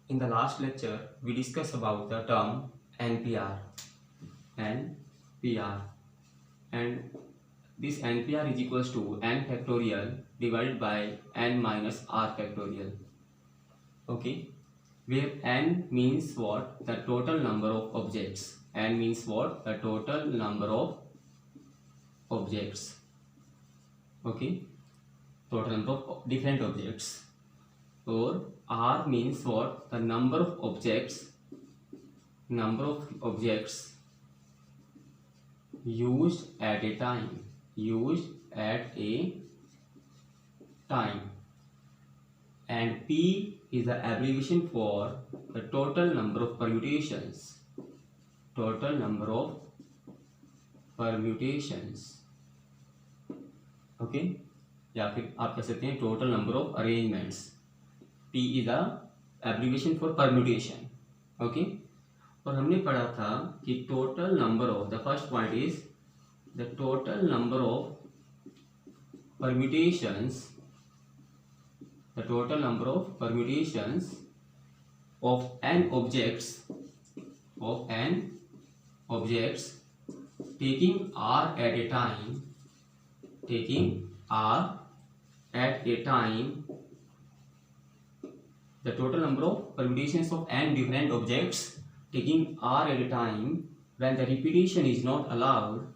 In the last lecture, we discussed about the term NPR, NPR, and this NPR is equals to n factorial divided by n minus r factorial. Okay, where n means what? The total number of objects. N means what? The total number of objects. Okay, total number of different objects. Or R means what? The number of objects used at a time, and P is the abbreviation for the total number of permutations, okay, या फिर आप कह सकते हैं total number of arrangements. P is the abbreviation for permutation. Okay, और हमने पढ़ा था कि total number of, the first point is the total number of permutations of n objects taking r at a time, the total number of permutations of n different objects taking r at a time when the repetition is not allowed,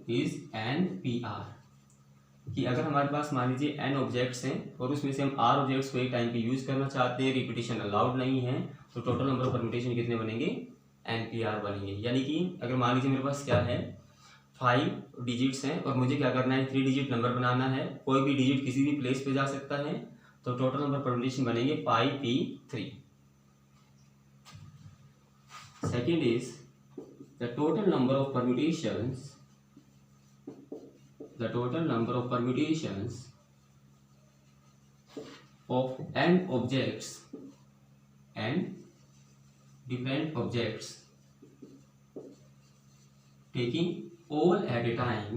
is NPR. कि अगर हमारे पास मान लीजिए n objects हैं और उसमें से हम r ऑब्जेक्ट्स को एक टाइम पे यूज करना चाहते हैं, रिपीटिशन अलाउड नहीं है, तो टोटल नंबर ऑफ परम्यूटेशन कितने बनेंगे? NPR बनेंगे. यानी कि अगर मान लीजिए मेरे पास क्या है, 5 डिजिट्स हैं और मुझे क्या करना है, 3 डिजिट नंबर बनाना है. कोई भी डिजिट किसी भी प्लेस पे जा सकता है, तो टोटल नंबर परम्यूटेशन बनेंगे πp3. Second is the total number of permutations of n objects, n different objects taking all at a time,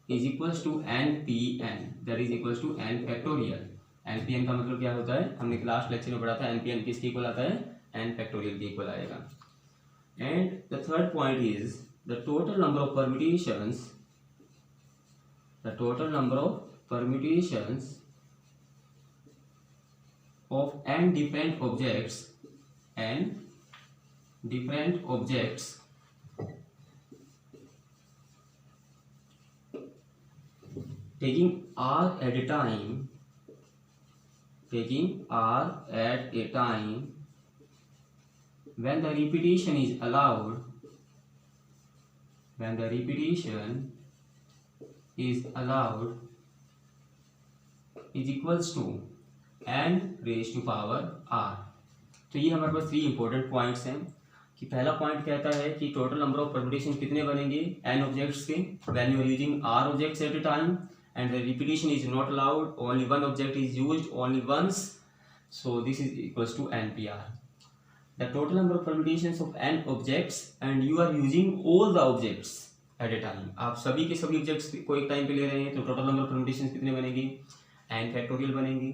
is equals to npn, that is equals to n factorial. npn का मतलब क्या होता है, हमने last lecture में पढ़ा था. npn किसके इक्वल आता है? n factorial के इक्वल आएगा. And the third point is the total number of permutations of n different objects taking r at a time when the repetition is allowed, is equals to n raised to power r. तो ये हमारे पास 3 important points हैं. कि पहला point कहता है कि total number of permutation कितने बनेंगे n ऑब्जेक्ट्स के when you are using r objects at a time and the repetition is not allowed, only one object is used only once, so this is equals to NPR. The total number of permutations of n objects and you are using all the objects at a time. आप सभी के सभी objects को एक time पे ले रहे हैं, तो टोटल नंबर ऑफ परम्यूटेशंस कितने बनेंगी? n फैक्टोरियल बनेंगी.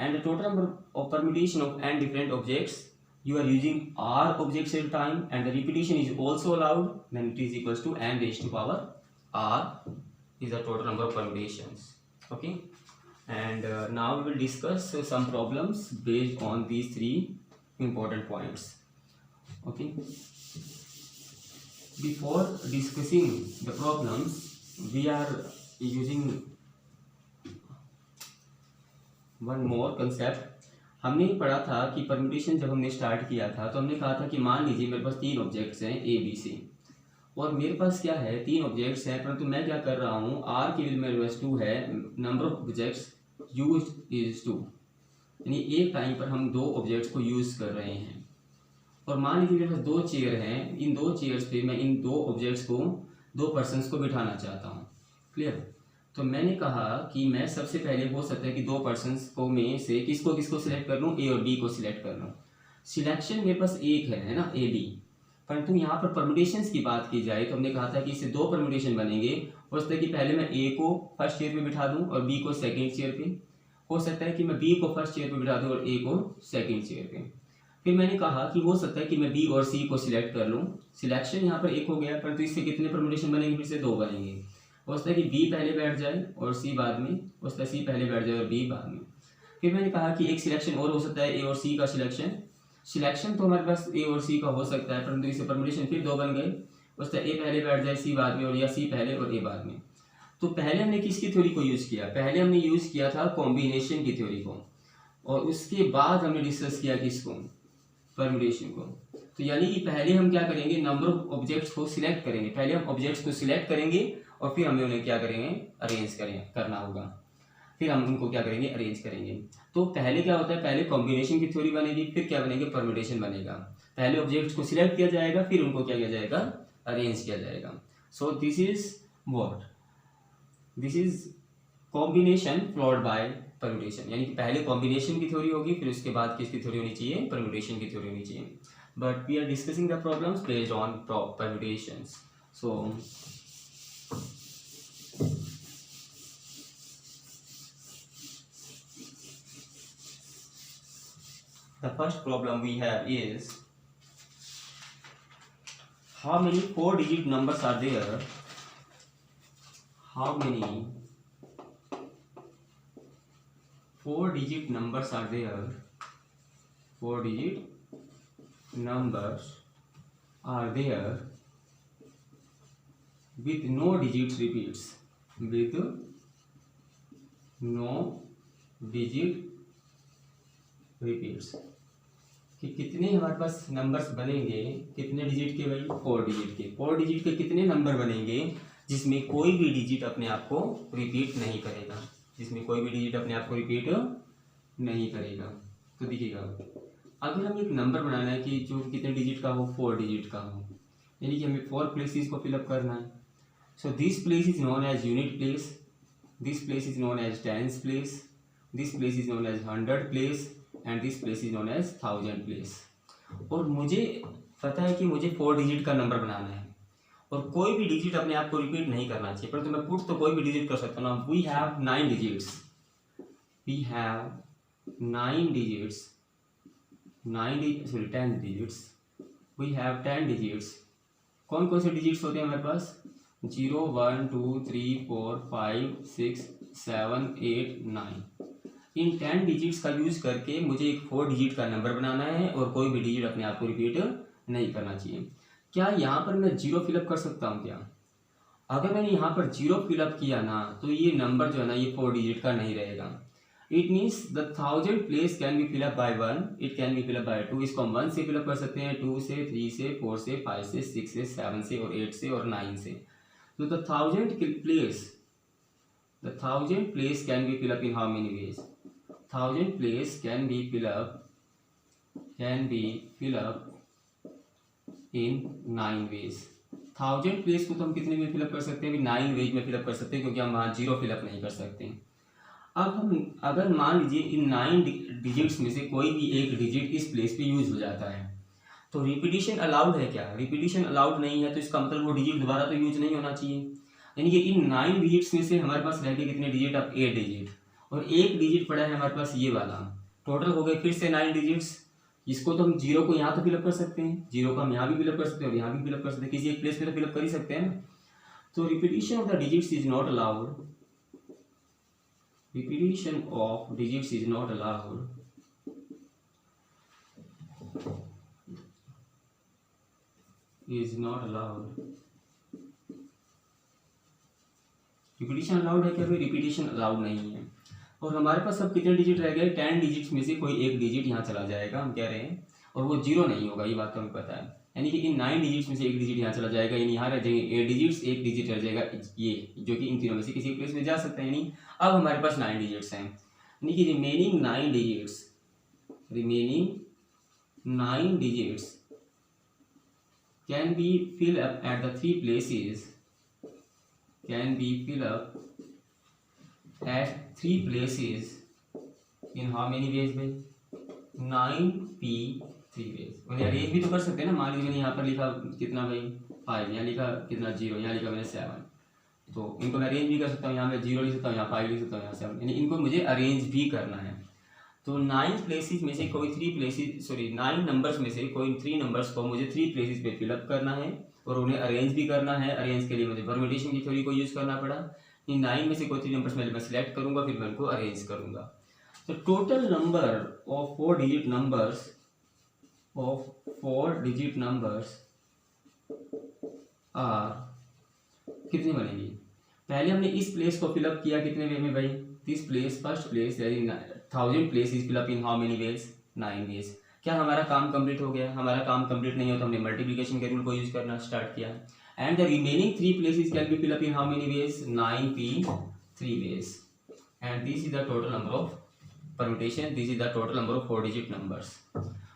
And the total number of permutation of n different objects you are using r objects at a time and the repetition is also allowed, then it is equals to n raised to power r is the total number of permutations. Okay, and now we will discuss some problems based on these 3 important points. Okay, before discussing the problems we are using one more concept. हमने पढ़ा था कि permutation जब हमने start किया था तो हमने कहा था कि मान लीजिए मेरे पास 3 ऑब्जेक्ट्स हैं A B C और मेरे पास क्या है, 3 ऑब्जेक्ट्स हैं, परंतु मैं क्या कर रहा हूँ, r की वैल्यू मेरे पास 2 है, number of objects used is 2, यानी एक टाइम पर हम 2 ऑब्जेक्ट्स को यूज़ कर रहे हैं. और मान लीजिए मेरे पास 2 चेयर हैं, इन 2 चेयर्स पे मैं इन 2 ऑब्जेक्ट्स को 2 पर्सन्स को बिठाना चाहता हूँ. क्लियर? तो मैंने कहा कि मैं सबसे पहले हो सकता है कि दो पर्सन्स को में से किसको किसको सिलेक्ट कर लूँ, ए और बी को सिलेक्ट कर लूँ। सिलेक्शन मेरे पास एक है ना, ए बी, परंतु यहाँ पर परमुटेशंस की बात की जाए तो हमने कहा था कि इससे दो परमुटेशन बनेंगे। हो सकता है कि पहले मैं ए को फर्स्ट चेयर पे बिठा दूँ और बी को सेकंड चेयर पे, हो सकता है कि मैं बी को फर्स्ट चेयर पे बिठा दूँ और ए को सेकंड चेयर पे। फिर मैंने कहा कि हो सकता है कि मैं बी और सी को सिलेक्ट कर लूँ। सिलेक्शन यहाँ पर एक हो गया, परंतु इससे कितने परमुटेशन बनेंगे, फिर से दो बनेंगे। हो सकता है कि बी पहले बैठ जाए और सी बाद में, हो सकता है सी पहले बैठ जाए और बी बाद में। फिर मैंने कहा कि एक सिलेक्शन और हो सकता है, ए और सी का सिलेक्शन। सिलेक्शन तो हमारे पास ए और सी का हो सकता है, परंतु इससे परमुटेशन फिर दो बन गए। हो सकता है ए पहले बैठ जाए सी बाद में, और या सी पहले और ए बाद में। तो पहले हमने किसकी थ्योरी को यूज़ किया, पहले हमने यूज़ किया था कॉम्बिनेशन की थ्योरी को, और उसके बाद हमने डिस्कस किया किसको, परमुटेशन को। तो यानी कि पहले हम क्या करेंगे, नंबर ऑफ ऑब्जेक्ट्स को सिलेक्ट करेंगे। पहले हम ऑब्जेक्ट्स को सिलेक्ट करेंगे और फिर हमें उन्हें क्या करेंगे, अरेंज करना होगा। फिर हम उनको क्या करेंगे, अरेंज करेंगे। तो पहले क्या होता है, पहले कॉम्बिनेशन की थ्योरी बनेगी, फिर क्या बनेगी, परमुटेशन बनेगा। पहले ऑब्जेक्ट्स को सिलेक्ट किया जाएगा, फिर उनको क्या किया जाएगा, अरेंज किया जाएगा। So this is what, this is combination followed by permutation. यानी कि पहले कॉम्बिनेशन की थ्योरी होगी, फिर उसके बाद किसकी थ्योरी होनी चाहिए, परमुटेशन की थ्योरी होनी चाहिए। But we are discussing the problems based on permutations. So the first problem we have is how many 4-digit numbers are there, how many 4-digit numbers are there, 4-digit numbers are there with no digits repeats, with no digit repeats। कि कितने हमारे पास numbers बनेंगे, कितने digit के भाई, 4 digit के। 4 digit के कितने नंबर बनेंगे जिसमें कोई भी डिजिट अपने आप को रिपीट नहीं करेगा, जिसमें कोई भी डिजिट अपने आप को रिपीट नहीं करेगा। तो देखिएगा, अगर हमें एक नंबर बनाना है कि जो कितने डिजिट का हो, 4 डिजिट का हो, यानी कि हमें 4 प्लेसेस को फिलअप करना है। So this place is known as unit place, this place is known as tens place, this place is known as 100 place, and this place is known as 1000 place. और मुझे पता है कि मुझे 4 डिजिट का नंबर बनाना है और कोई भी डिजिट अपने आप को रिपीट नहीं करना चाहिए, परंतु मैं पुट तो कोई भी डिजिट कर सकता हूँ ना। We have 9 digits, we have 9 digits, 10 digits, we have 10 digits. कौन कौन से डिजिट्स होते हैं हमारे पास, 0 1 2 3 4 5 6 7 8 9। इन 10 डिजिट्स का यूज करके मुझे एक 4 डिजिट का नंबर बनाना है और कोई भी डिजिट अपने आप को रिपीट नहीं करना चाहिए। क्या यहाँ पर मैं 0 फिलअप कर सकता हूँ क्या? अगर मैंने यहाँ पर 0 फिलअप किया ना, तो ये नंबर जो है ना, ये 4 डिजिट का नहीं रहेगा। It means the 1000 place can be fill up by 1, it can be fill up by 2। इसको हम 1 से फिलअप कर सकते हैं, 2 से, 3 से, 4 से, 5 से, 6 से, 7 से और 8 से और 9 से। तो the 1000 place can be fill up in how many veg, 1000 place can be fill up in 9 ways। 1000 place को तो हम कितने में फिलअप कर सकते हैं, 9 वेज में फिलअप कर सकते हैं, क्योंकि हम वहाँ 0 फिलअप नहीं कर सकते। अब हम अगर मान लीजिए इन 9 डिजिट्स में से कोई भी एक डिजिट इस प्लेस पे यूज हो जाता है, तो रिपीटिशन अलाउड है क्या? रिपीटिशन अलाउड नहीं है, तो इसका मतलब वो डिजिट दोबारा तो यूज नहीं होना चाहिए। यानी कि इन 9 डिजिट्स में से हमारे पास रह गए कितने डिजिट, अब 8 डिजिट, और एक डिजिट पड़ा है हमारे पास ये वाला। टोटल हो गए फिर से 9 डिजिट्स। इसको तो हम 0 को यहाँ तो फिलअप कर सकते हैं, 0 को हम यहाँ भी फिलअप कर सकते हैं और यहाँ भी फिलअप कर सकते हैं, किसी एक प्लेस पे तो फिलअप कर ही सकते हैं ना। तो repetition of the digits is not allowed, repetition of digits is not allowed, is not allowed. Repetition allowed है क्या भाई? रिपीटिशन अलाउड नहीं है। और हमारे पास अब कितने डिजिट रह गए, 10 डिजिट्स में से कोई एक डिजिट यहाँ चला जाएगा, हम कह रहे हैं, और वो 0 नहीं होगा, ये बात तो हमें पता है। यानी कि इन 9 डिजिट्स में से एक डिजिट यहाँ चला जाएगा, यानी यहाँ रह जाएंगे 8 डिजिट्स, एक डिजिट रह जाएगा ये, जो कि इन तीनों में से किसी प्लेस में जा सकता है। यानी अब हमारे पास 9 डिजिट्स हैं, यानी कि remaining 9 digits can be fill up at the 3 places, can be fill up at 3 places in how many ways भाई 9p3 वेज। मैंने अरेंज भी तो कर सकते हैं ना, मान लीजिए मैंने यहाँ पर लिखा कितना भाई 5, यहाँ लिखा कितना 0, यहाँ लिखा मैंने 7, तो इनको मैं अरेंज भी कर सकता हूँ, यहाँ मैं 0 लिख सकता हूँ, यहाँ 5 लिख सकता हूँ, यहाँ 7, यानी इनको मुझे अरेंज भी करना है। तो 9 प्लेसेस में से कोई 3 प्लेसेस 9 नंबर्स में से कोई 3 नंबर्स को मुझे 3 प्लेसेस पे फिलअप करना है और उन्हें अरेंज भी करना है। अरेंज के लिए मुझे परम्यूटेशन की थ्योरी को यूज़ करना पड़ा। इन 9 में से कोई 3 नंबर्स मैं सिलेक्ट करूँगा, फिर मैं उनको अरेंज करूँगा। तो total number of 4 digit numbers are कितनी बनेगी। पहले हमने इस प्लेस को फिलअप किया कितने वे में भाई, this place first place 1000 place is fill up in how many ways 9 ways. क्या हमारा काम कंप्लीट हो गया? हमारा काम कंप्लीट नहीं हो तो हमने मल्टीप्लिकेशन के रूल को यूज करना स्टार्ट किया। And the remaining 3 places can be fill up in how many ways 9p3 ways. And this is the total number of permutation, this is the total number of 4 digit numbers.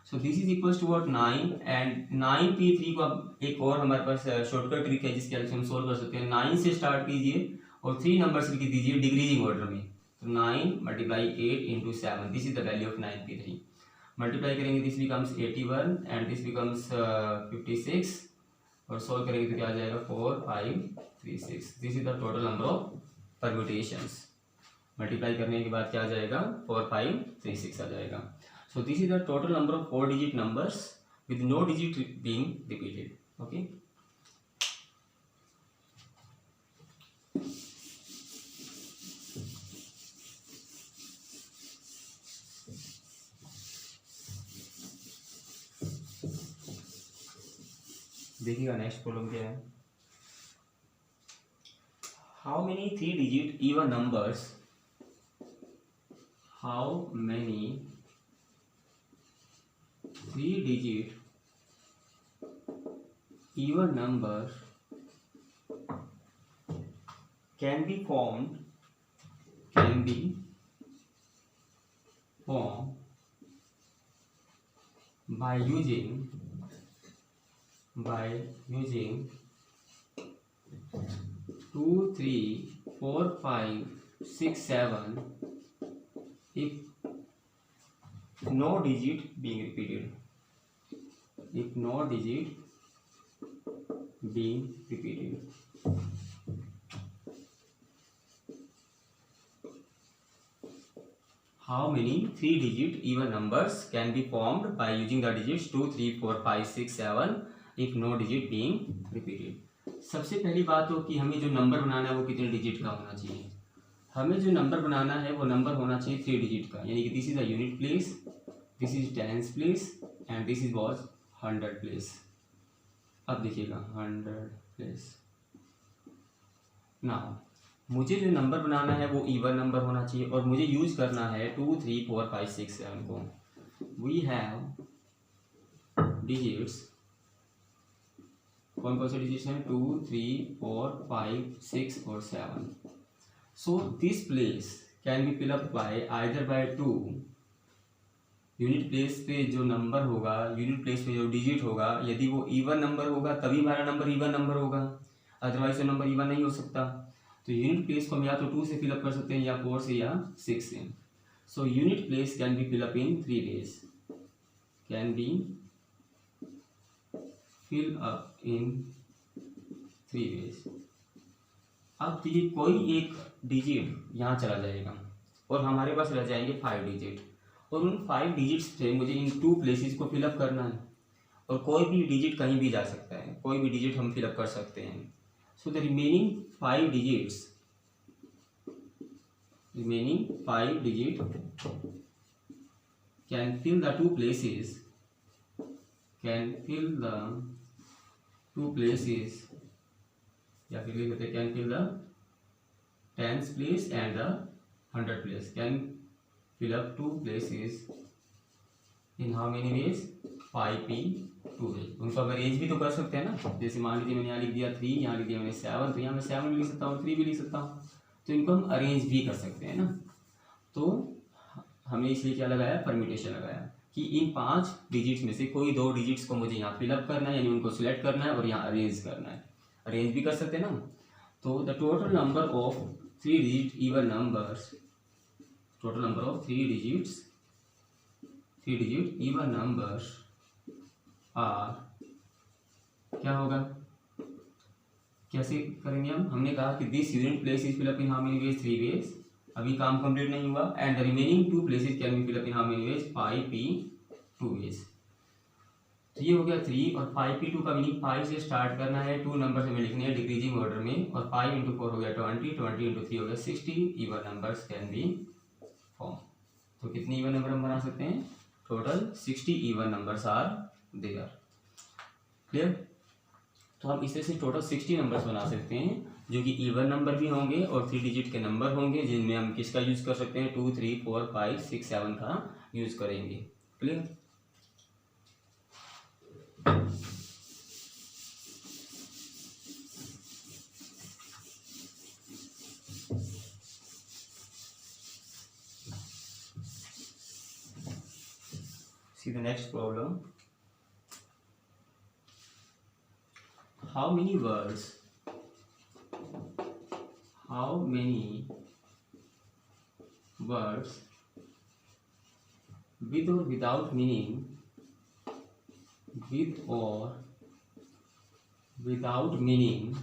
So this is equals to what 9 and 9p3 को अब एक और हमारे पास shortcut trick है जिसके help से हम solve कर सकते हैं। 9 से स्टार्ट कीजिए और 3 नंबर्स लिख दीजिए डिक्रीजिंग ऑर्डर में। तो 9 multiply 8 into 7, this is the value of 9p3। Multiply करेंगे this becomes 81 and this becomes 56 और सोल्व करेंगे तो क्या आ जाएगा 4 5 3 6। This is the total number of permutations. Multiply करने के बाद क्या आ जाएगा 4 5 3 6 आ जाएगा। So this is the total number of 4 digit numbers with no digit being repeated. Okay, देखिएगा नेक्स्ट प्रॉब्लम क्या है। How many 3 digit even numbers, how many 3 digit even numbers can be formed by using 2 3 4 5 6 7 if no digit being repeated, if no digit being repeated। How many 3 digit even numbers can be formed by using the digits 2 3 4 5 6 7 if no digit being repeated। सबसे पहली बात हो कि हमें जो number बनाना है वो कितने डिजिट का होना चाहिए। हमें जो नंबर बनाना है वो नंबर होना चाहिए 3 डिजिट का, यानी कि this is a unit place, this is tens place and this is was 100 place. अब देखिएगा 100 प्लेस। ना मुझे जो नंबर बनाना है वो इवन नंबर होना चाहिए और मुझे यूज करना है 2 3 4 5 6 7 को। वी हैव डिजिट्स, कौन कौन से डिजिट्स हैं 2 3 4 5 6 और 7। So this place can be filled up by either by 2 unit place पे जो नंबर होगा, यूनिट प्लेस पे जो डिजिट होगा, यदि वो इवन नंबर होगा तभी हमारा नंबर इवन नंबर होगा, अदरवाइज वो नंबर इवन नहीं हो सकता। तो यूनिट प्लेस को हम या तो 2 से फिलअप कर सकते हैं या 4 से या 6 से। So unit place can be fill up in 3 ways, can be fill up in 3 ways। अब देखिए कोई एक डिजिट यहाँ चला जाएगा और हमारे पास रह जाएंगे 5 डिजिट और उन 5 डिजिट्स से मुझे इन 2 प्लेसेस को फिलअप करना है और कोई भी डिजिट कहीं भी जा सकता है, कोई भी डिजिट हम फिलअप कर सकते हैं। So the remaining 5 digit can fill the 2 places या फिर लिख देते हैं can fill the 10th place and the 100th place, can fill up 2 places in how many ways 5p2 ways। उनको हम अरेंज भी तो कर सकते हैं ना, जैसे मान लीजिए मैंने यहाँ लिख दिया 3, यहाँ लिख दिया मैंने 7, तो यहाँ मैं 7 भी लिख सकता हूँ 3 भी लिख सकता हूँ, तो इनको हम अरेंज भी कर सकते हैं ना। तो हमने इसलिए क्या लगाया परम्यूटेशन लगाया कि इन 5 डिजिट्स में से कोई 2 डिजिट्स को मुझे यहाँ फिलअप करना है, यानी उनको सिलेक्ट करना है और यहाँ अरेंज करना है। अरेंज भी कर सकते हैं ना। तो the total number of 3 digit even numbers, total number of 3 digit even numbers are, क्या होगा, कैसे करेंगे हम? हमने कहा कि this unit place is fill up in how many ways, 3 ways, अभी काम कंप्लीट नहीं हुआ, and the remaining 2 places can be fill up in how many ways, 5p 2 ways. तो ये हो गया 3, और 5p2 का मीनिंग 5 से स्टार्ट करना है, 2 नंबर हमें लिखने हैं डिक्रीजिंग ऑर्डर में, और 5 इंटू 4 हो गया 20, 20 इंटू 3 हो गया 60 even numbers can be form. तो कितने इवन नंबर हम बना सकते हैं? Total 60 even numbers are there. Clear? तो हम इससे टोटल 60 नंबर्स बना सकते हैं जो कि इवन नंबर भी होंगे और 3 डिजिट के नंबर होंगे, जिनमें हम किसका यूज कर सकते हैं? 2, 3, 4, 5, 6, 7 का यूज करेंगे। Clear? See the next problem. How many words with or without meaning, with or without meaning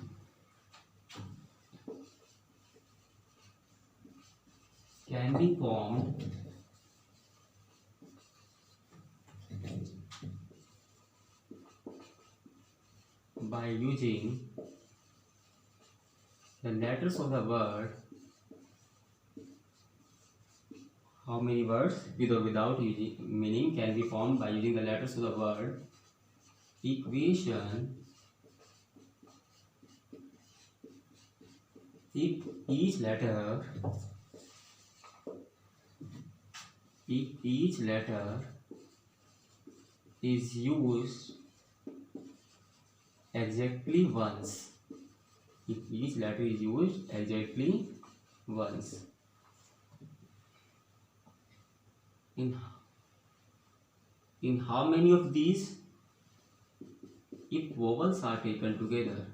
can be formed by using the letters of the word? How many words with or without meaning can be formed by using the letters of the word equation if each letter is used exactly once. If each letter is used exactly once. In how many of these? If vowels are taken together.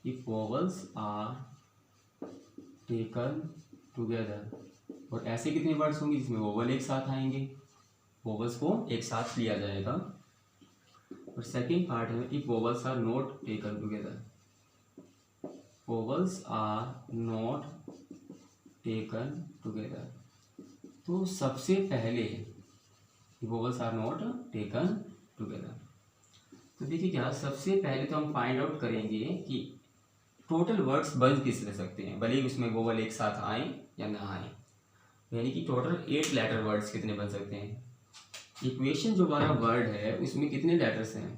If vowels are taken together. और ऐसे कितने words होंगे जिसमें vowel एक साथ आएंगे? Vowels को एक साथ लिया जाएगा। और सेकेंड पार्ट है if vowels are not taken together. Vowels are not taken together. तो सबसे पहले vowels are not taken together, तो देखिए क्या, सबसे पहले तो हम फाइंड आउट करेंगे कि टोटल वर्ड्स बन किस रह सकते हैं, भले ही उसमें वोवल एक साथ आए या ना आए, यानी कि टोटल 8 लेटर वर्ड्स कितने बन सकते हैं। इक्वेशन जो हमारा वर्ड है उसमें कितने लेटर्स हैं?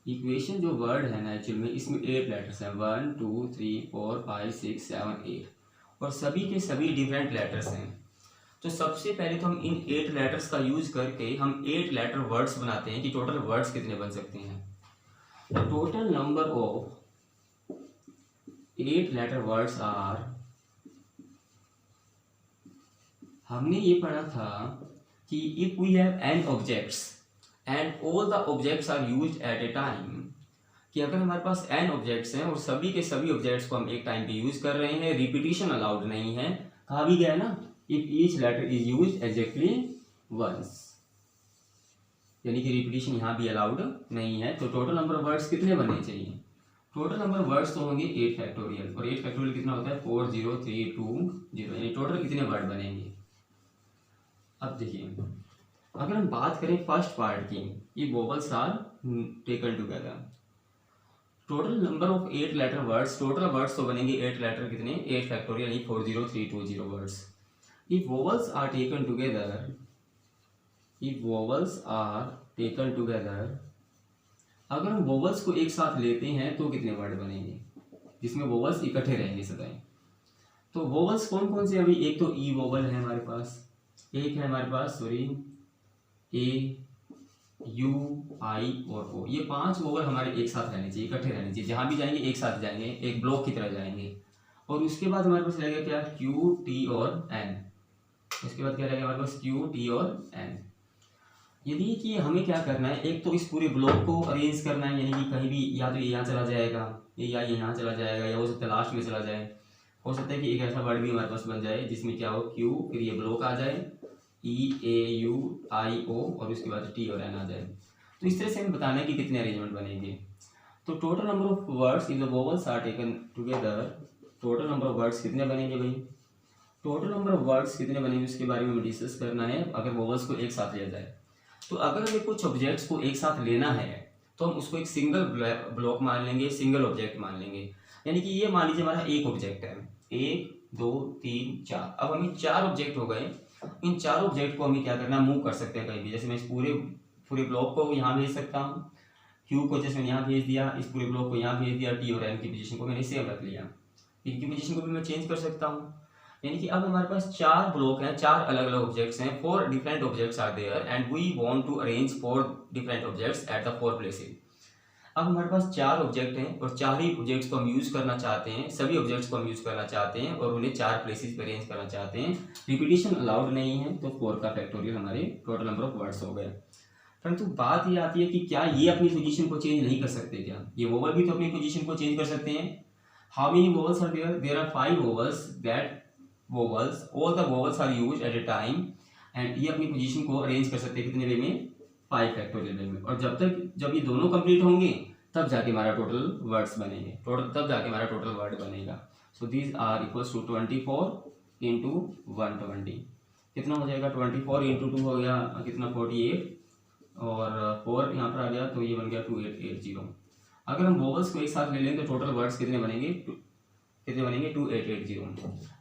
इक्वेशन जो वर्ड है ना एक्चुअल में इसमें 8 लेटर्स हैं, 1 2 3 4 5 6 7 8, और सभी के सभी डिफरेंट लेटर्स हैं। तो सबसे पहले तो हम इन 8 लेटर्स का यूज करके हम 8 लेटर वर्ड्स बनाते हैं कि टोटल वर्ड्स कितने बन सकते हैं। The total number of 8 letter words are, हमने ये पढ़ा था कि if we have n objects and all the objects are used at a time, कि अगर हमारे पास n ऑब्जेक्ट्स हैं और सभी के सभी ऑब्जेक्ट्स को हम एक टाइम पे यूज कर रहे हैं, रिपीटिशन अलाउड नहीं है, कहा भी गया ना if each letter is used exactly once, यानी कि रिपीटिशन यहाँ भी अलाउड नहीं है। तो टोटल नंबर ऑफ वर्ड्स कितने बनने चाहिए? टोटल नंबर वर्ड्स तो होंगे 8 फैक्टोरियल, और 8 फैक्टोरियल कितना होता है 4032, यानी टोटल कितने वर्ड बनेंगे। अब देखिए अगर हम बात करें फर्स्ट पार्ट की, ये vowels are taken together, total number of 8 letter words, total words तो बनेंगे 8 लेटर कितने 8 फैक्टोरियल यानी 40320 words. If vowels are taken together, if vowels are taken together, अगर हम वोवल्स को एक साथ लेते हैं तो कितने वर्ड बनेंगे जिसमें वोवल्स इकट्ठे रहेंगे सदाएं। तो वोवल्स कौन कौन से, अभी एक तो ई वोवल है हमारे पास, एक है हमारे पास ए यू आई और ओ, ये 5 वोवल हमारे एक साथ रहने चाहिए, इकट्ठे रहने चाहिए, जहां भी जाएंगे एक साथ जाएंगे, एक ब्लॉक की तरह जाएंगे। और उसके बाद हमारे पास रहेगा क्या, क्यू टी और एन, उसके बाद क्या रहेगा हमारे पास क्यू टी और एन। यदि कि हमें क्या करना है, एक तो इस पूरे ब्लॉक को अरेंज करना है, यानी कि कहीं भी या तो ये यहाँ चला जाएगा या ये यहाँ चला जाएगा या हो सकता है लास्ट में चला जाए, हो सकता है कि एक ऐसा वर्ड भी हमारे पास बन जाए जिसमें क्या हो क्यू, फिर ये ब्लॉक आ जाए, EAUIO और उसके बाद T और N आ जाए। तो इस तरह से हमें बताना है कि कितने अरेंजमेंट बनेंगे। तो total number of words if the vowels are taken together, total number of words कितने बनेंगे भाई, टोटल नंबर ऑफ वर्ड्स कितने बनेंगे उसके बारे में डिस्कस करना है अगर वोवल्स को एक साथ लिया जाए। तो अगर हमें कुछ ऑब्जेक्ट्स को एक साथ लेना है तो हम उसको एक सिंगल ब्लॉक मान लेंगे, सिंगल ऑब्जेक्ट मान लेंगे। यानी कि ये मान लीजिए हमारा एक ऑब्जेक्ट है, 1 2 3 4, अब हमें 4 ऑब्जेक्ट हो गए। इन 4 ऑब्जेक्ट को हमें क्या करना है, मूव कर सकते हैं कहीं भी। जैसे मैं इस पूरे ब्लॉक को यहाँ भेज सकता हूँ, क्यू को जैसे मैंने यहाँ भेज दिया, इस पूरे ब्लॉक को यहाँ भेज दिया, टी और एन की पोजीशन को मैंने सेम रख लिया, इनकी पोजीशन को भी मैं चेंज कर सकता हूँ। यानी कि अब हमारे पास 4 ब्लॉक हैं, 4 अलग अलग ऑब्जेक्ट्स हैं, 4 different objects are there and we want to arrange 4 different objects at the 4 places. अब हमारे पास 4 ऑब्जेक्ट हैं और 4 ही ऑब्जेक्ट्स को हम यूज करना चाहते हैं, सभी ऑब्जेक्ट्स को हम यूज करना चाहते हैं और उन्हें 4 प्लेसेस पे अरेंज करना चाहते हैं। रिपीटिशन अलाउड नहीं है, तो 4 का फैक्टोरियल हमारे टोटल नंबर ऑफ वर्ड्स हो गए। परंतु बात ये आती है कि क्या ये अपनी पोजीशन को चेंज नहीं कर सकते, क्या ये वोवल भी तो अपनी पोजीशन को चेंज कर सकते हैं। How many vowels are there, there are 5 vowels, that vowels all the vowels are used at a time and ये अपनी पोजीशन को अरेंज कर सकते हैं कितने वे में, 5 फैक्टोरियल वे में। और जब ये दोनों कंप्लीट होंगे तब जाके हमारा टोटल वर्ड्स बनेंगे, तब जाके हमारा टोटल वर्ड बनेगा। So these are equals to 24 into 120, कितना हो जाएगा, 24 इंटू 2 हो गया कितना 48 और 4 यहाँ पर आ गया तो ये बन गया 2880। अगर हम वोवल्स को एक साथ ले लें तो टोटल वर्ड्स कितने बनेंगे 2880।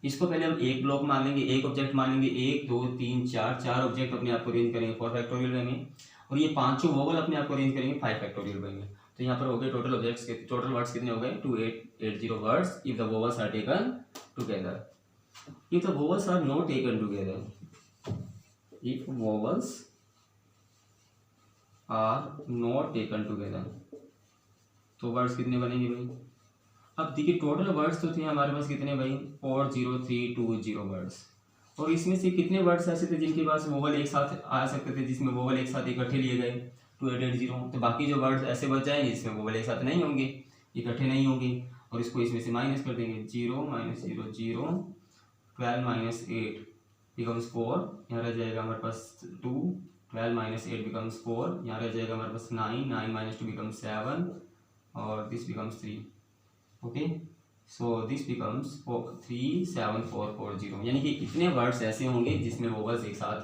इसको पहले हम एक ब्लॉक मान लेंगे, एक ऑब्जेक्ट मान लेंगे, 1 2 3 4, 4 ऑब्जेक्ट अपने आप को अरेंज करेंगे 4 फैक्टोरियल वे में और ये 5 वोवल अपने आप को अरेंज करेंगे 5 फैक्टोरियल वे में। तो यहाँ पर हो गए टोटल ऑब्जेक्ट्स के टोटल वर्ड्स कितने हो गए 2880 words if the vowels are taken together. If the vowels are not taken together, if vowels are not taken together तो वर्ड्स कितने बनेंगे भाई। अब देखिए टोटल वर्ड्स तो थे हमारे पास कितने भाई 40320 वर्ड्स, और इसमें से कितने वर्ड्स ऐसे थे जिनके पास वोवल एक साथ आ सकते थे, जिसमें वोवल एक साथ इकट्ठे लिए गए 2880। तो बाकी जो वर्ड्स ऐसे बच जाएंगे जिसमें वोवल एक साथ नहीं होंगे, इकट्ठे नहीं होंगे, और इसको इसमें से माइनस कर देंगे 0 - 0 0, 12 - 8 बिकम्स 4, यहाँ रह जाएगा हमारे पास 2, 12 - 8 बिकम्स 4, यहाँ रह जाएगा हमारे पास 9, 9 - 2 बिकम्स 7 और this becomes 3। Okay, so this becomes 37440। यानी कि इतने वर्ड्स ऐसे होंगे जिसमें वोवल्स एक साथ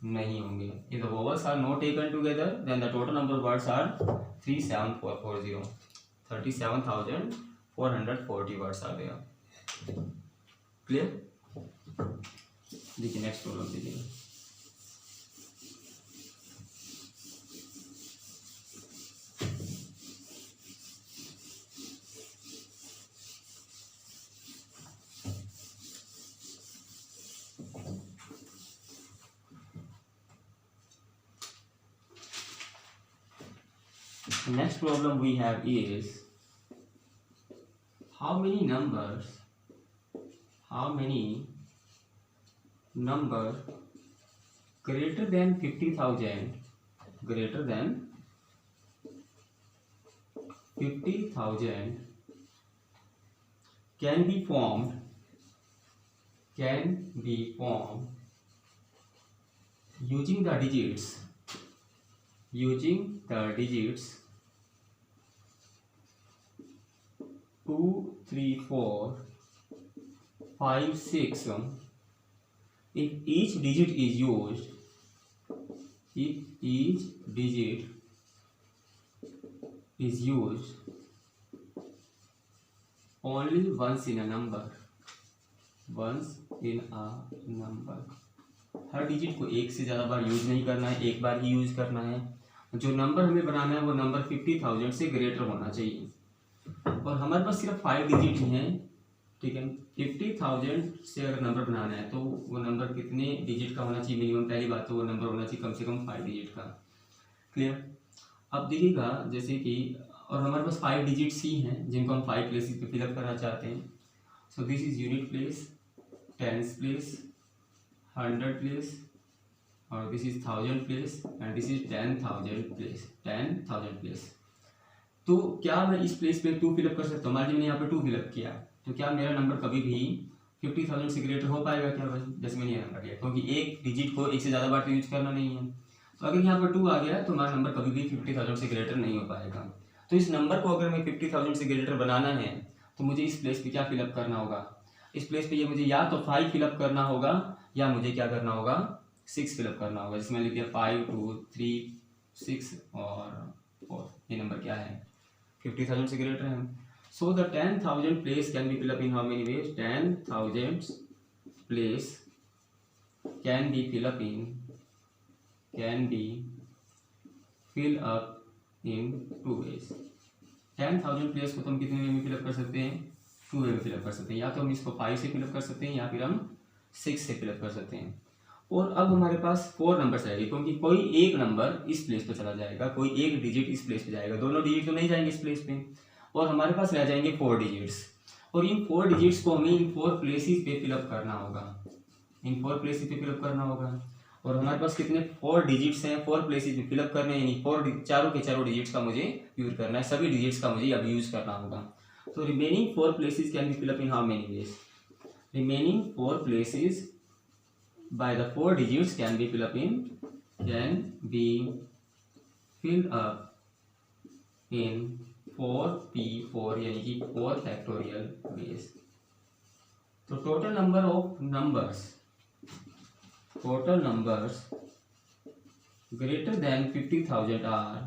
नहीं होंगे। If the vowels are not taken together then the total number of words are 37440, 37,440 words are there. Clear. देखिए नेक्स्ट प्रॉब्लम देखिए। Next problem we have is how many number greater than 50,000 can be formed using the digits 2 3 4 5 6 if each digit is used only once in a number, her digit को एक से ज़्यादा बार use नहीं करना है, एक बार ही use करना है। जो नंबर हमें बनाना है वो नंबर 50,000 से ग्रेटर होना चाहिए, और हमारे पास सिर्फ 5 डिजिट ही हैं, ठीक है। 50,000 से अगर नंबर बनाना है तो वो नंबर कितने डिजिट का होना चाहिए मिनिमम, पहली बात तो वो नंबर होना चाहिए कम से कम 5 डिजिट का। क्लियर। अब देखिएगा जैसे कि, और हमारे पास 5 डिजिट्स ही हैं जिनको हम 5 प्लेसेस पे फिलअप करना चाहते हैं। So this is unit place, tens place, 100 place, और this is 1000 place and this is 10,000 place. तो क्या मैं इस प्लेस पे 2 फिलअप कर सकता हूँ। मान लीजिए मैंने यहाँ पे 2 फिलअप किया, तो क्या मेरा नंबर कभी भी 50,000 से ग्रेटर हो पाएगा क्या भाई? जैसे मैंने ये नंबर लिया, क्योंकि एक डिजिट को एक से ज़्यादा बार तो यूज करना नहीं है। तो अगर यहाँ पर 2 आ गया तो हमारा नंबर कभी भी 50,000 से ग्रेटर नहीं हो पाएगा। तो इस नंबर को अगर मैं 50,000 से ग्रेटर बनाना है तो मुझे इस प्लेस पे क्या फिलअप करना होगा? इस प्लेस पे ये मुझे या तो 5 फिलअप करना होगा या मुझे क्या करना होगा? 6 फिलअप करना होगा। जिसमें लिख दिया 5 2 3 6 और 4। ये नंबर क्या है? 50,000 से ग्रेटर है। So the 10,000 place can be fill up in how many ways? 10,000 place can be fill up in two ways. 10,000 place को तो हम कितने वे में फिलअप कर सकते हैं? 2 वे में फिलअप कर सकते हैं। या तो हम इसको 5 से फिलअप कर सकते हैं या फिर हम 6 से फिलअप कर सकते हैं। और अब हमारे पास 4 नंबर्स आएंगे, क्योंकि कोई एक नंबर इस प्लेस पे चला जाएगा, कोई एक डिजिट इस प्लेस पे जाएगा, दोनों डिजिट तो नहीं जाएंगे इस प्लेस पे, और हमारे पास रह जाएंगे 4 डिजिट्स। और इन 4 डिजिट्स को हमें इन 4 प्लेसेस पे फिलअप करना होगा, इन 4 प्लेसेस पे फिलअप करना होगा। और हमारे पास कितने 4 डिजिट्स हैं, 4 प्लेसेस में फिलअप करने हैं, यानी 4 चारों के चारों डिजिट्स का मुझे यूज करना है, सभी डिजिट्स का मुझे अब यूज करना होगा। तो remaining 4 places can be fill up in how many veg? Remaining 4 places by the 4 digits can be filled up in 4p4 यानी कि 4 फैक्टोरियल ways। तो total number greater than 50,000 are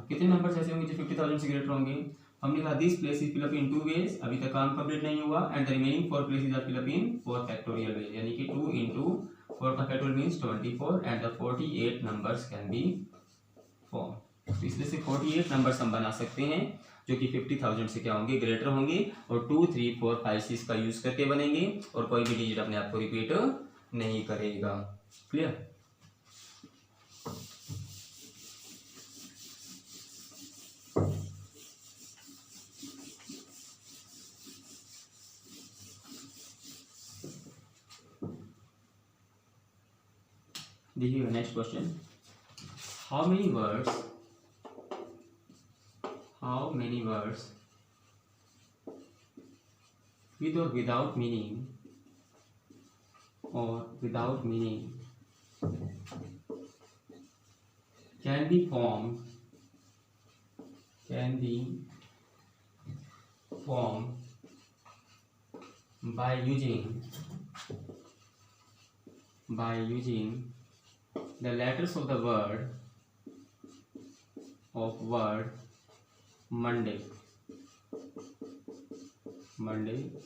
कितने नंबर्स ऐसे होंगे जो 50,000 से ग्रेटर होंगे? हमने कहा this place is fill up in 2 ways, अभी तक काम कंप्लीट नहीं हुआ, and the remaining 4 places are fill up in 4 factorial ways, यानी कि 2 into 4 का factorial means 24 and the 48 numbers can be form. तो इसमें से 48 नंबर्स हम बना सकते हैं जो कि 50,000 से क्या होंगे? ग्रेटर होंगे, और 2 3 4 5 6 का यूज करके बनेंगे, और कोई भी डिजिट अपने आप को रिपीट नहीं करेगा। Clear? This is your next question. How many words with or without meaning can be formed by using the letters of the word Monday.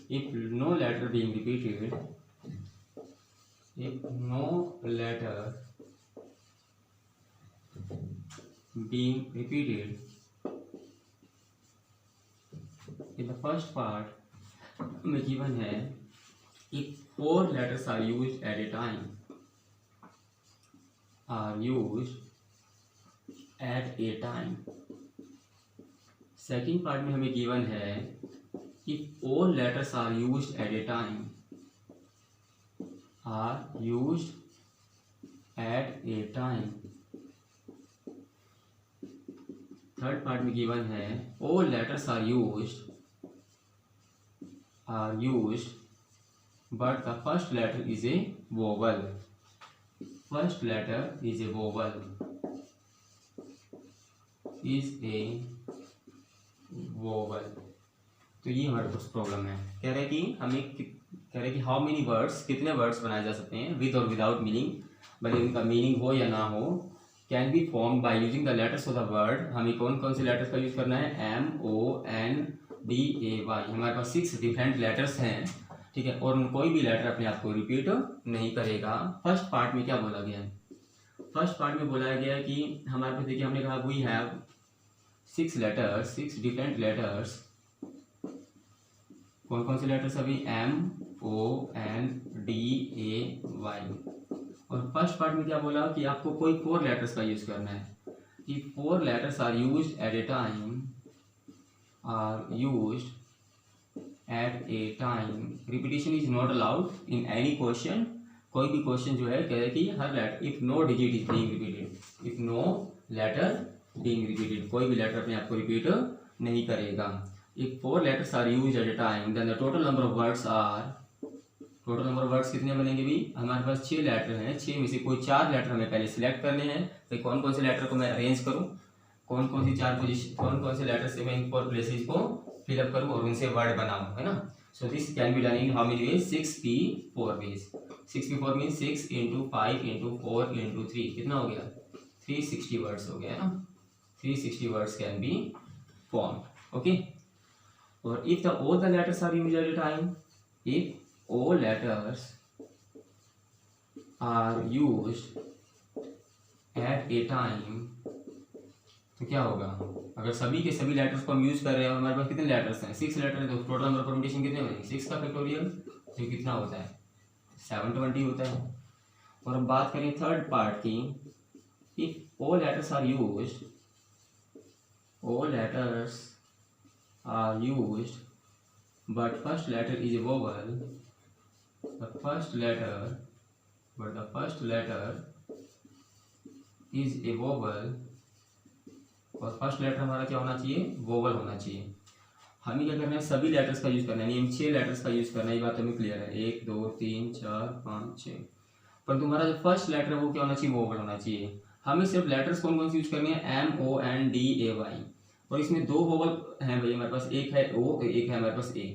If no letter being repeated, in the first part में given है if 4 letters are used at a time, second part में हमें given है if all letters are used at a time, third part में given है all letters are used but the first letter is a vowel। तो ये हमारे पास problem है। कह रहे कि हाउ मेनी वर्ड्स, कितने वर्ड्स बनाए जा सकते हैं विद और विदाउट मीनिंग, भले उनका मीनिंग हो या ना हो, can be form by using the letters of the word. हमें कौन कौन से लेटर्स का यूज करना है? MONDAY। हमारे पास 6 डिफरेंट लेटर्स हैं, ठीक है, और कोई भी लेटर अपने आप को रिपीट नहीं करेगा। फर्स्ट पार्ट में क्या बोला गया है? फर्स्ट पार्ट में बोला गया है कि हमारे पास देखिए, हमने कहा वी हैव 6 डिफरेंट लेटर्स। कौन कौन से लेटर्स? अभी MONDAY। और फर्स्ट पार्ट में क्या बोला कि आपको कोई 4 लेटर्स का यूज करना है। कि 4 letters are used at a time, repetition is not allowed in any question. कोई भी क्वेश्चन जो है कह रहे कि हर letter, if no digit is being repeated, if no letter being repeated, कोई भी लेटर अपने आप को रिपीट नहीं करेगा. If 4 letters are used at a time, then the total number of words are, total number of words कितने बनेंगे भी, हमारे पास 6 लेटर हैं, 6 में से कोई 4 लेटर हमें पहले सिलेक्ट करने हैं. तो कौन कौन से लेटर को मैं अरेंज करूं, कौन कौन सी 4 पोजीशन, कौन कौन से लेटर से मैं इन 4 प्लेसेस को फिलअप करूं और उनसे वर्ड बनाऊं, है ना. So this can be done in how many ways, 6p4 ways. 6p4 mean 6 × 5 × 4 × 3 कितना हो गया, 360 वर्ड्स हो गया, है ना. 360 words can be formed. Okay. और if the all the letters are used at a time, if all letters are used at a time, तो क्या होगा, अगर सभी के सभी लेटर्स को हम यूज कर रहे हैं, हमारे पास कितने लेटर्स हैं, 6 लेटर है, तो टोटल नंबर परम्यूटेशन कितने बनेंगे, 6 का फैक्टोरियल जो कितना होता है 720 होता है. और अब बात करें थर्ड पार्ट की, if all letters are used, all letters are used but first letter is a vowel, the first letter is a vowel, और फर्स्ट लेटर हमारा क्या होना चाहिए, वोवल होना चाहिए. हमें क्या करना है, सभी लेटर्स का यूज करना है, यानी 6 लेटर्स का यूज करना है. ये बात हमें क्लियर है, 1 2 3 4 5 6. पर तुम्हारा जो फर्स्ट लेटर है वो क्या होना चाहिए, वोवल होना चाहिए. हमें सिर्फ लेटर्स कौन कौन से यूज करने हैं, MONDAY, और इसमें 2 वोवल हैं भाई हमारे पास, एक है O, एक है हमारे पास A.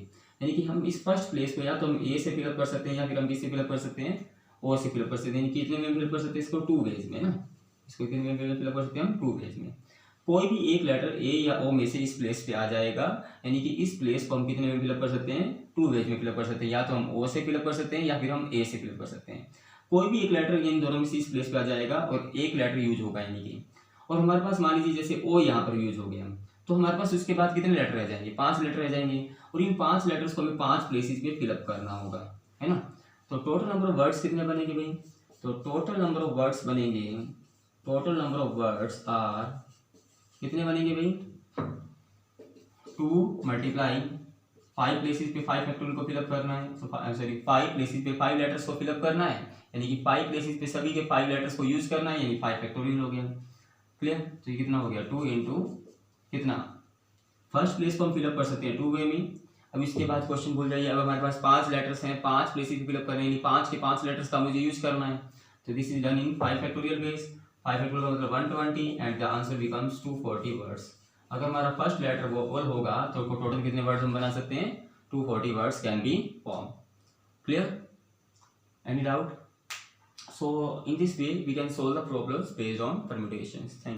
यानी कि हम इस फर्स्ट प्लेस को या तो हम ए से फिलअप कर सकते हैं, या फिर हम किससे फिलअप कर सकते हैं, ओ से फिलअप कर सकते हैं. कितने में फिलअप कर सकते हैं इसको, 2 वेज में ना. इसको कितने में फिलअप कर सकते हैं हम, 2 वेज में. कोई भी एक लेटर ए या ओ में से इस प्लेस पे आ जाएगा, यानी कि इस प्लेस को हम कितने में फिलअप कर सकते हैं, 2 वेज में फिलअप कर सकते हैं. या तो हम ओ से फिलअप कर सकते हैं या फिर हम ए से फिलअप कर सकते हैं. कोई भी एक लेटर इन दोनों में से इस प्लेस पे आ जाएगा और एक लेटर यूज होगा, यानी कि, और हमारे पास मान लीजिए जैसे ओ यहाँ पर यूज हो गया, तो हमारे पास उसके बाद कितने लेटर रह जाएंगे, 5 लेटर रह जाएंगे. और इन 5 लेटर्स को हमें 5 प्लेसेस पे फिलअप करना होगा, है ना. तो टोटल नंबर ऑफ वर्ड्स कितने बनेंगे भाई, तो टोटल नंबर ऑफ वर्ड्स बनेंगे, total number of words are कितने बनेंगे भाई, 2 × 5 प्लेसेस पे 5 फैक्टोरियल को फिलअप करना है, तो 5 प्लेसेस पे 5 लेटर्स को फिलअप करना है, यानी कि 5 प्लेसेस पे सभी के 5 लेटर्स को यूज करना है, यानी 5 फैक्टोरियल हो गया. क्लियर. तो ये कितना हो गया, 2 × कितना, फर्स्ट प्लेस को हम फिलअप कर सकते हैं 2 वे में. अब इसके बाद क्वेश्चन भूल जाइए. अब हमारे पास 5 लेटर्स हैं, 5 प्लेसेस फिलअप करने, यानी 5 के 5 लेटर्स का मुझे यूज करना है. तो this is done in 5 factorial base. 5 factorial का मतलब 120 and the answer becomes 240 words. अगर हमारा फर्स्ट लेटर वोवल होगा तो टोटल कितने वर्ड्स हम बना सकते हैं, 240 words can be form. Clear. Any doubt. So in this way we can solve the problems based on permutations. Thank you.